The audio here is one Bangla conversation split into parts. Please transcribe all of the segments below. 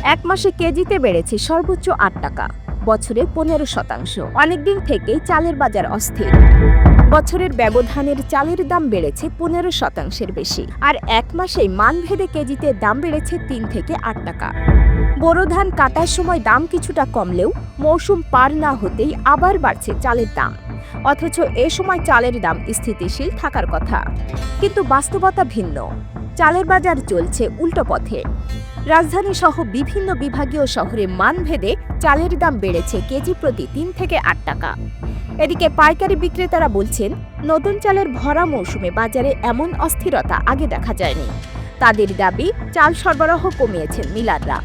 এক মাসে কেজিতে বেড়েছে সর্বোচ্চ ৮ টাকা, বছরে ১৫%। অনেকদিন থেকেই চালের বাজার অস্থির। বছরের ব্যবধানের চালের দাম বেড়েছে ১৫%-এর বেশি, আর এক মাসেই মানভেদে কেজিতে দাম বেড়েছে ৩ থেকে ৮ টাকা। বোরো ধান কাটার সময় দাম কিছুটা কমলেও মৌসুম পার না হতেই আবার বাড়ছে চালের দাম। অথচ এ সময় চালের দাম স্থিতিশীল থাকার কথা, কিন্তু বাস্তবতা ভিন্ন। চালের বাজার চলছে উল্টো পথে। রাজধানী সহ বিভিন্ন বিভাগীয় শহরে মানভেদে চালের দাম বেড়েছে কেজি প্রতি ৩ থেকে ৮ টাকা। এদিকে পাইকারি বিক্রেতারা বলছেন, নতুন চালের ভরা মৌসুমে বাজারে এমন অস্থিরতা আগে দেখা যায়নি। তাদের দাবি, চাল সরবরাহ কমিয়েছেন মিলাররা।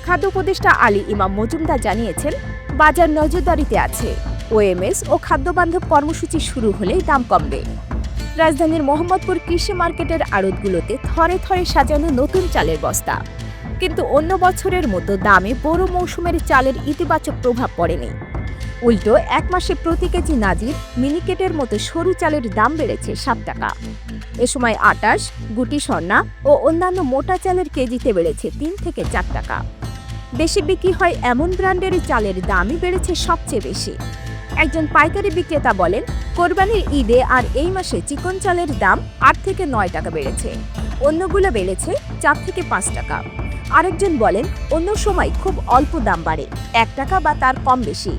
খাদ্য উপদেষ্টা আলী ইমাম মজুমদার জানিয়েছেন, বাজার নজরদারিতে আছে। ওএমএস ও খাদ্যবান্ধব কর্মসূচি শুরু হলেই দাম কমবে। রাজধানীর মোহাম্মদপুর কৃষি মার্কেটের আড়তগুলোতে থরে থরে সাজানো নতুন চালের বস্তা, কিন্তু অন্য বছরের মতো দামে বোরো মৌসুমের চালের ইতিবাচক প্রভাব পড়েনি। উল্টো এক মাসে প্রতি কেজি নাজির, মিনিকেটের মতো সরু চালের দাম বেড়েছে ৭ টাকা। এ সময় আটাশ, গুটি স্বর্ণা ও অন্যান্য মোটা চালের কেজিতে বেড়েছে ৩ থেকে ৪ টাকা। বেশি বিক্রি হয় এমন ব্র্যান্ডের চালের দামই বেড়েছে সবচেয়ে বেশি। একজন পাইকারি বিক্রেতা বলেন, কোরবানির ঈদে আর এই মাসে চিকন চালের দাম ৮ থেকে ৯ টাকা বেড়েছে, অন্যগুলো বেড়েছে ৪ থেকে ৫ টাকা। আরেকজন বলেন, অন্য সময় খুব অল্প দাম বাড়ে, ১ টাকা বা তার কম বেশি,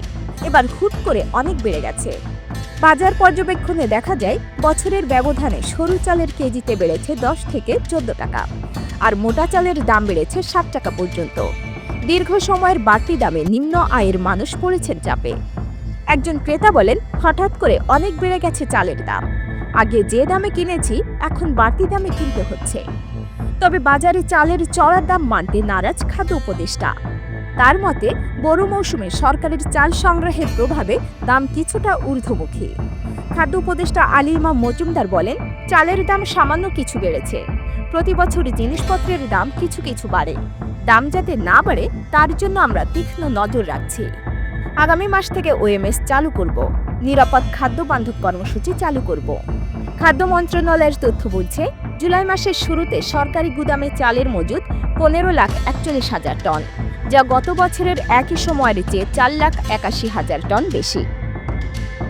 এবার হুট করে অনেক বেড়ে গেছে। বাজার পর্যবেক্ষণে দেখা যায়, বছরের ব্যবধানে সরু চালের কেজিতে বেড়েছে ১০ থেকে ১৪ টাকা, আর মোটা চালের দাম বেড়েছে ৬০ টাকা পর্যন্ত। দীর্ঘ সময়ের বাড়তি দামে নিম্ন আয়ের মানুষ পড়েছেন চাপে। একজন ক্রেতা বলেন, হঠাৎ করে অনেক বেড়ে গেছে চালের দাম, আগে যে দামে কিনেছি এখন বাড়তি দামে কিনতে হচ্ছে। তবে বাজারে চালের চড়া দাম মানতে নারাজ খাদ্য উপদেষ্টা। তার মতে, বোরো মৌসুমে সরকারের চাল সংগ্রহের প্রভাবে দাম কিছুটা ঊর্ধ্বমুখী। খাদ্য উপদেষ্টা আলী ইমাম মজুমদার বলেন, চালের দাম সামান্য কিছু বেড়েছে, প্রতি বছর জিনিসপত্রের দাম কিছু কিছু বাড়ে। দাম যাতে না বাড়ে তার জন্য আমরা তীক্ষ্ণ নজর রাখছি। আগামী মাস থেকে ওএমএস চালু করব, নিরাপদ খাদ্য বান্ধব কর্মসূচি চালু করব। খাদ্য মন্ত্রণালয়ের তথ্য বলছে, জুলাই মাসের শুরুতে সরকারি গুদামে চালের মজুদ ১৫,৪১,০০০ টন, যা গত বছরের একই সময়ের চেয়ে ৪,৮১,০০০ টন বেশি।